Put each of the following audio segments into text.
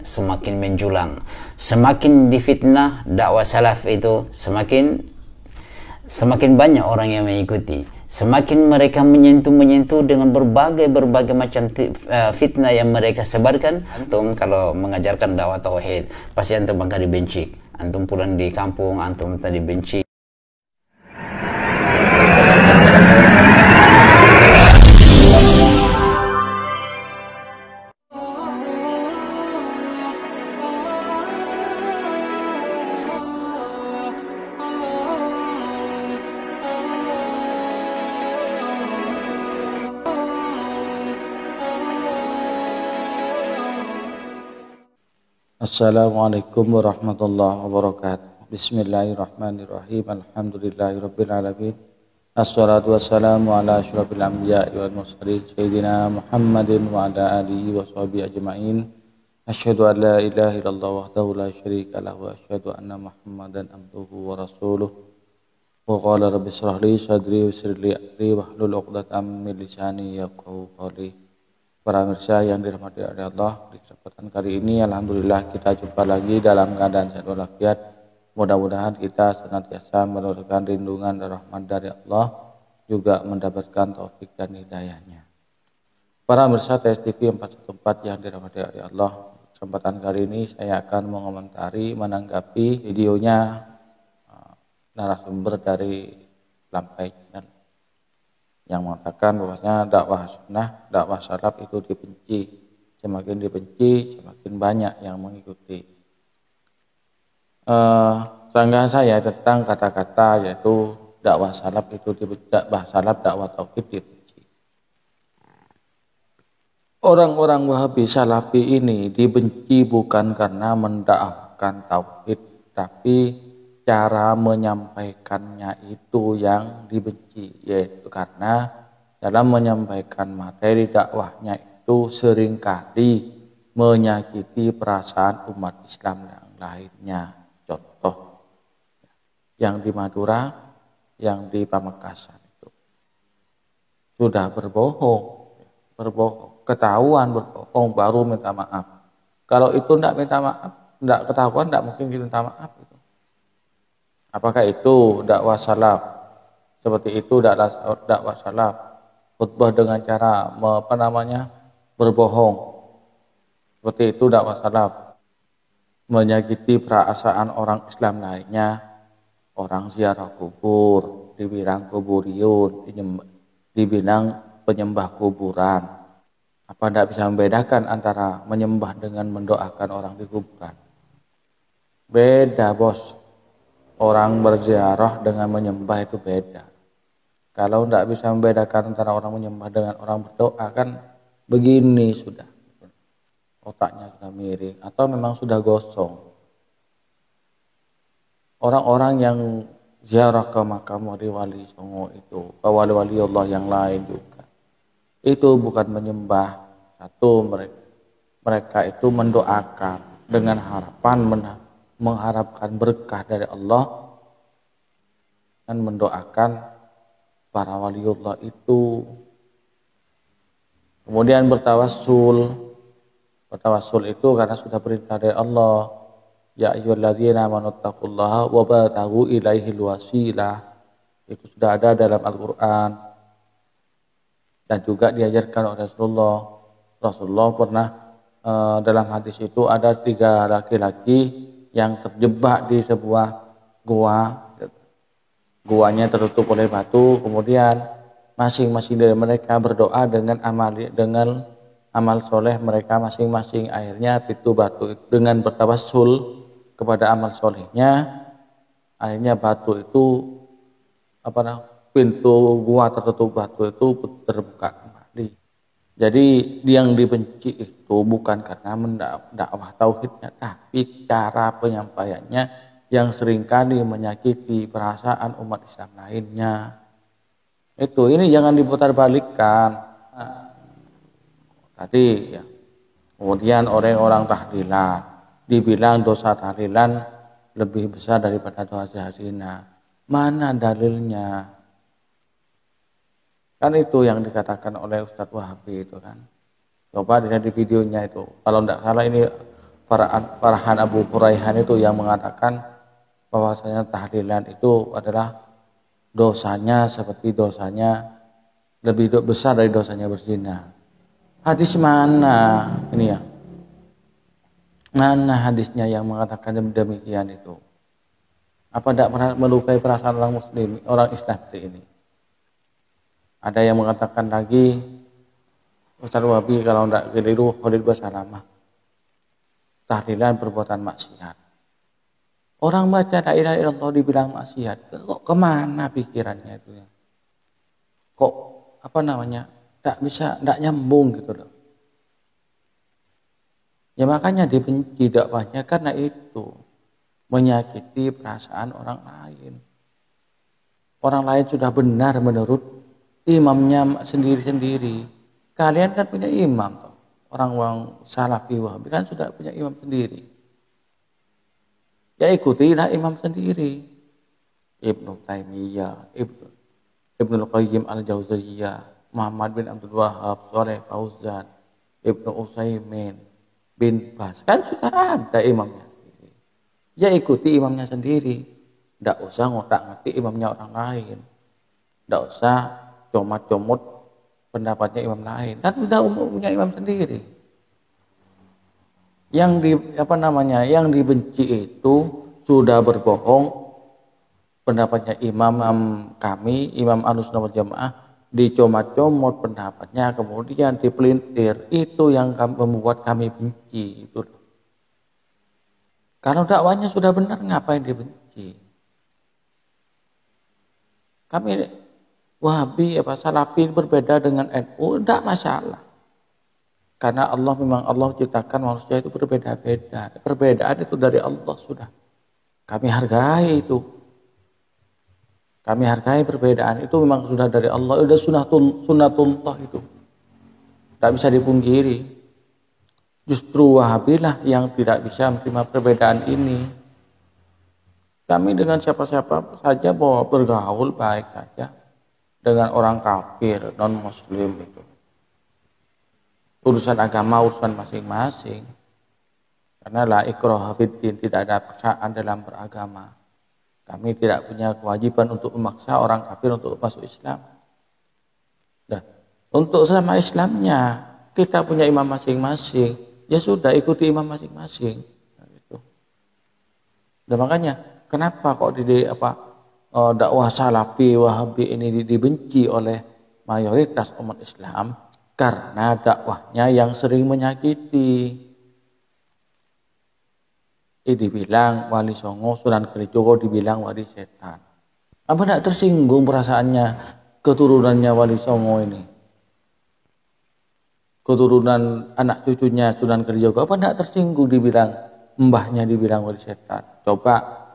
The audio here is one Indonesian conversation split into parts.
semakin menjulang, semakin difitnah dakwah salaf itu semakin banyak orang yang mengikuti, semakin mereka menyentuh dengan berbagai macam fitnah yang mereka sebarkan. Antum kalau mengajarkan dakwah tauhid pasti antum bakal dibenci, antum pulang di kampung antum tadi benci. Assalamualaikum warahmatullahi wabarakatuh. Bismillahirrahmanirrahim. Alhamdulillahirabbil alamin. Assalatu wassalamu ala asyrofil anbiya'i wal mursalin sayyidina Muhammadin wa ala alihi wa sahbihi ajma'in. Asyhadu an la ilaha illallah wahdahu la syarika lahu wa asyhadu anna Muhammadan abduhu wa rasuluh. Wa qala rabbi shrah li sadri wa yassir li amri wahlul 'uqdatam min lisani yafqahu qawli. Para pemirsa yang dirahmati oleh Allah, di kesempatan kali ini alhamdulillah kita jumpa lagi dalam keadaan sehat walafiat. Mudah-mudahan kita senantiasa mendapatkan lindungan dan rahmat dari Allah, juga mendapatkan taufik dan hidayahnya. Para pemirsa TSTV 414 yang dirahmati oleh Allah, kesempatan kali ini saya akan mengomentari, menanggapi videonya narasumber dari Lampai Channel yang mengatakan bahwasanya dakwah sunnah, dakwah salaf itu dibenci. Semakin dibenci, semakin banyak yang mengikuti. Sanggahan saya tentang kata-kata yaitu dakwah salaf itu dibenci, dakwah salaf, dakwah tauhid dibenci. Orang-orang Wahabi Salafi ini dibenci bukan karena mendakwahkan tauhid, tapi cara menyampaikannya itu yang dibenci, yaitu karena dalam menyampaikan materi dakwahnya itu seringkali menyakiti perasaan umat Islam yang lainnya. Contoh yang di Madura, yang di Pamekasan itu sudah berbohong, ketahuan berbohong baru minta maaf. Kalau itu tidak minta maaf, tidak ketahuan, tidak mungkin minta maaf. Apakah itu dakwah salaf? Seperti itu dakwah salaf. Khutbah dengan cara berbohong. Seperti itu dakwah salaf. Menyakiti perasaan orang Islam lainnya. Orang ziarah kubur, dibilang kuburiyun, dibilang penyembah kuburan. Apa tidak bisa membedakan antara menyembah dengan mendoakan orang di kuburan? Beda, bos. Orang berziarah dengan menyembah itu beda. Kalau tidak bisa membedakan antara orang menyembah dengan orang berdoa, kan begini sudah. Otaknya sudah miring atau memang sudah gosong. Orang-orang yang ziarah ke makam wali-wali Songo itu, ke wali-wali Allah yang lain juga, itu bukan menyembah. Satu, mereka itu mendoakan dengan harapan mengharapkan berkah dari Allah dan mendoakan para waliullah itu. Kemudian bertawassul itu karena sudah perintah dari Allah, ya ayyuhalladzina amanu taqullaha wa bataghu ilaihil wasilah. Itu sudah ada dalam Al-Qur'an dan juga diajarkan oleh Rasulullah pernah dalam hadis itu ada 3 laki-laki yang terjebak di sebuah guanya tertutup oleh batu, kemudian masing-masing dari mereka berdoa dengan amal soleh mereka masing-masing. Akhirnya pintu batu itu dengan bertawassul kepada amal solehnya, akhirnya batu itu pintu gua tertutup batu itu terbuka kembali. Jadi yang dibenci itu bukan karena mendakwah tauhidnya, tapi cara penyampaiannya yang seringkali menyakiti perasaan umat Islam lainnya. Ini jangan diputarbalikkan. Tadi ya. Kemudian orang tahlilan dibilang dosa tahlilan lebih besar daripada dosa zina. Mana dalilnya? Kan itu yang dikatakan oleh Ustadz Wahabi itu kan. Coba dilihat di videonya itu. Kalau tidak salah ini Farhan Abu Huraihan itu yang mengatakan bahwasanya tahlilan itu adalah dosanya seperti dosanya lebih besar dari dosanya berzina. Hadis mana ini ya? Mana hadisnya yang mengatakan demikian itu? Apa tidak melukai perasaan orang muslim, orang Islam seperti ini? Ada yang mengatakan lagi, Ustaz Wabi kalau tidak keliru Khalid Basalamah, tahlilan perbuatan maksiat. Orang baca la ilaha illallah dibilang maksiat, kok kemana pikirannya itu ya? Kok tak bisa, tak nyambung gitu loh. Ya makanya dibenci dakwahnya karena itu menyakiti perasaan orang lain. Orang lain sudah benar menurut imamnya sendiri-sendiri. Kalian kan punya imam toh. Orang Salafi Wahabi kan sudah punya imam sendiri. Ya ikutilah imam sendiri. Ibnu Taimiyah, Ibnu Qayyim Al-Jauziyah, Muhammad bin Abdul Wahab, Shalih Fauzan, Ibnu Utsaimin, bin Bas, kan sudah ada imamnya sendiri. Ya ikuti imamnya sendiri. Tidak usah ngotak-ngatik imamnya orang lain. Tidak usah comot-comot pendapatnya imam lain. Kan sudah punya imam sendiri. Yang dibenci itu sudah berbohong. Pendapatnya imam kami, Imam Ahlussunnah wal Jamaah, dicomot-comot pendapatnya, kemudian dipelintir. Itu yang membuat kami benci. Itu. Kalau dakwanya sudah benar, ngapain dibenci? Kami Wahabi, Salafi berbeda dengan NU, tidak masalah. Karena Allah ciptakan manusia itu berbeda-beda. Perbedaan itu dari Allah sudah. Kami hargai itu. Kami hargai perbedaan itu memang sudah dari Allah. Sudah sunnatullah itu. Tidak bisa dipungkiri. Justru Wahabilah yang tidak bisa menerima perbedaan ini. Kami dengan siapa-siapa saja bahwa bergaul baik saja. Dengan orang kafir, non-muslim itu. Urusan agama, urusan masing-masing. Karena la ikraha fiddin, tidak ada paksaan dalam beragama. Kami tidak punya kewajiban untuk memaksa orang kafir untuk masuk Islam. Dan untuk sama Islamnya, kita punya imam masing-masing. Ya sudah, ikuti imam masing-masing. Nah, gitu. Dan makanya, kenapa kok dakwah Salafi Wahabi ini dibenci oleh mayoritas umat Islam? Karena dakwahnya yang sering menyakiti. Dibilang wali songo, Sunan Kalijogo dibilang wali setan. Apa tidak tersinggung perasaannya keturunannya wali songo ini? Keturunan anak cucunya Sunan Kalijogo, apa tidak tersinggung dibilang mbahnya dibilang wali setan? Coba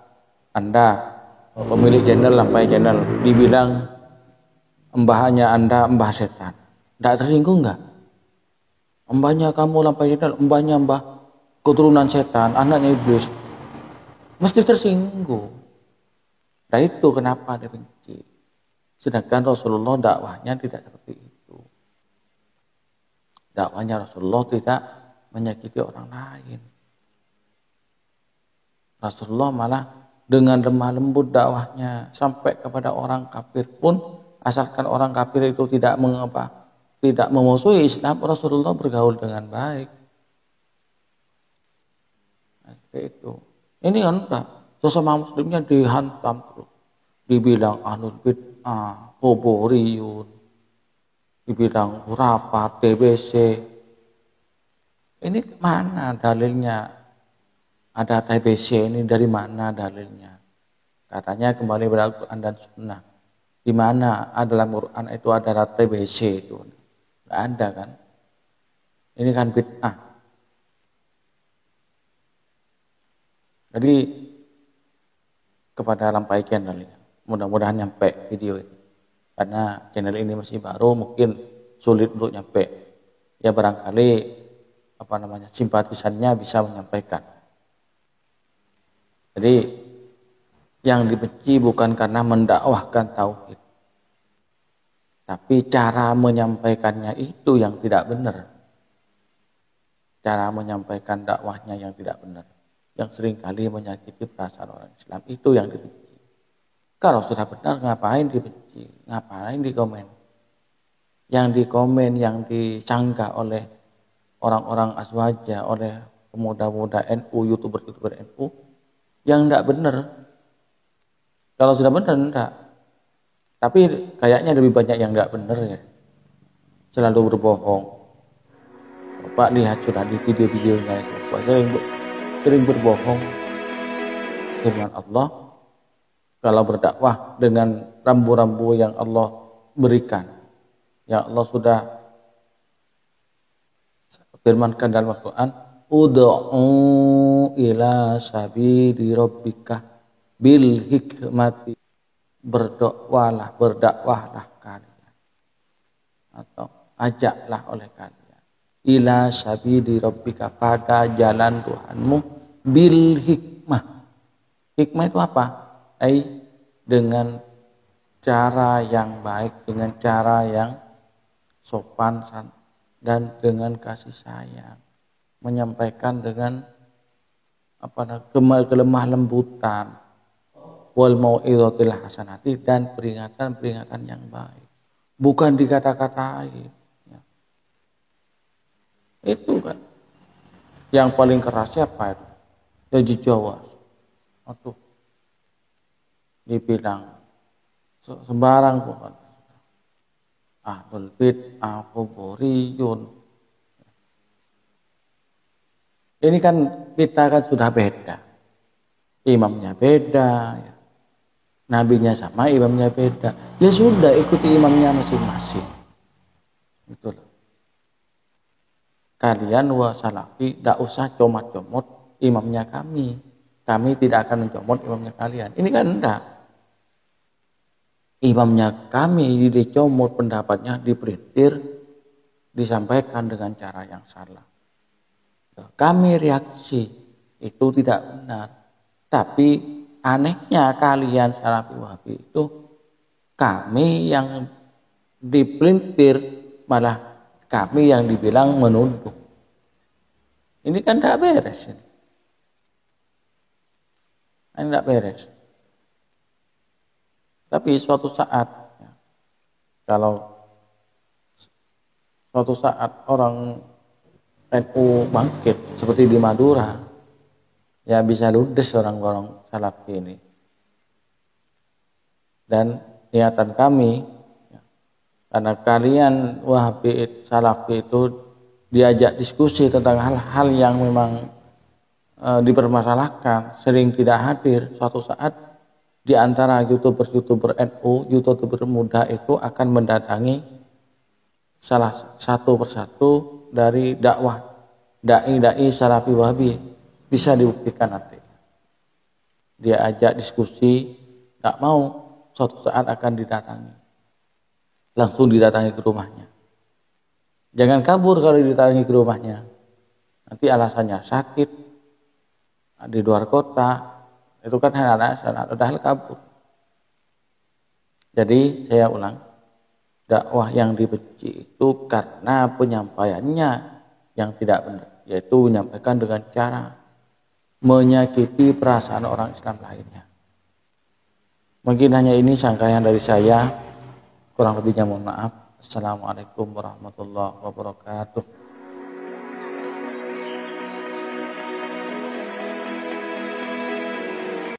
Anda pemilik channel Lampai Channel dibilang mbahnya Anda mbah setan, tidak tersinggung enggak? Mbahnya kamu Lampai Channel, mbahnya mbah keturunan setan, anaknya iblis, mesti tersinggung. Nah itu kenapa dia benci. Sedangkan Rasulullah dakwahnya tidak seperti itu. Dakwahnya Rasulullah tidak menyakiti orang lain. Rasulullah malah dengan lemah lembut dakwahnya sampai kepada orang kafir pun, asalkan orang kafir itu tidak memusuhi Islam, Rasulullah bergaul dengan baik. Itu. Ini kan sesama muslimnya dihantam terus. Dibilang ahlul bid'ah, kuburiyun, dibilang khurafat, TBC. Ini mana dalilnya? Ada TBC ini dari mana dalilnya? Katanya kembali pada Al-Quran dan Sunnah. Di mana dalam Quran itu ada TBC itu? Nggak ada kan? Ini kan bid'ah. Jadi kepada Lampai Channel ya, mudah-mudahan nyampe video ini. Karena channel ini masih baru, mungkin sulit untuk nyampe. Ya barangkali simpatisannya bisa menyampaikan. Jadi yang dibenci bukan karena mendakwahkan tauhid, tapi cara menyampaikannya itu yang tidak benar. cara menyampaikan dakwahnya yang tidak benar, yang seringkali menyakiti perasaan orang Islam, itu yang dibenci. Kalau sudah benar, ngapain dibenci, ngapain dikomen? Yang dikomen, yang disangka oleh orang-orang aswaja, oleh pemuda-pemuda NU, youtuber-youtuber NU, yang tidak benar. Kalau sudah benar, enggak. Tapi kayaknya lebih banyak yang tidak benar ya. Selalu berbohong. Bapak lihat sudah di video-videonya itu. Bapak sering berbohong. Firman Allah, kalau berdakwah dengan rambu-rambu yang Allah berikan, yang Allah sudah firmankan dalam Al-Quran, ud'u ila sabili rabbika bil hikmati, berdakwahlah kalian, atau ajaklah oleh kalian, ila sabili rabbika, pada jalan Tuhanmu, bil hikmah. Hikmah itu apa? Dengan cara yang baik, dengan cara yang sopan dan dengan kasih sayang, menyampaikan dengan kelemah lembutan, wal mau'izatil hasanati, dan peringatan yang baik, bukan dikata-katain ya. Itu kan yang paling keras siapa itu? Ya di Jawa. Aduh, dibilang sembarang bukan. Ahlul bid'ah, kuburiyun. Ini kan kita kan sudah beda. Imamnya beda ya. Nabinya sama, imamnya beda. Ya sudah, ikuti imamnya masing-masing. Gitu loh. Kalian salafi tidak usah comot-comot imamnya kami. Kami tidak akan mencomot imamnya kalian. Ini kan enggak. Imamnya kami dicomot, pendapatnya dipelintir, disampaikan dengan cara yang salah. Kami reaksi, itu tidak benar. Tapi anehnya kalian salafi wahabi itu, kami yang dipelintir, malah kami yang dibilang menuduh. Ini kan tidak beres ini. Ini tidak beres. Tapi suatu saat, kalau suatu saat orang NU bangkit seperti di Madura, ya bisa ludes orang-orang salafi ini. Dan niatan kami, karena kalian Wahabi Salafi itu diajak diskusi tentang hal-hal yang memang dipermasalahkan, sering tidak hadir. Suatu saat di antara youtuber NU, youtuber muda itu akan mendatangi salah satu persatu dari dai Salafi Wahabi. Bisa dibuktikan nanti. Dia ajak diskusi, tak mau, suatu saat akan didatangi. Langsung didatangi ke rumahnya. Jangan kabur kalau didatangi ke rumahnya. Nanti alasannya sakit, di luar kota, itu kan alasan, padahal kabur. Jadi saya ulang, dakwah yang dibenci itu karena penyampaiannya yang tidak benar, yaitu menyampaikan dengan cara menyakiti perasaan orang Islam lainnya. Mungkin hanya ini sangkaian dari saya. Kurang lebihnya mohon maaf. Assalamualaikum warahmatullahi wabarakatuh.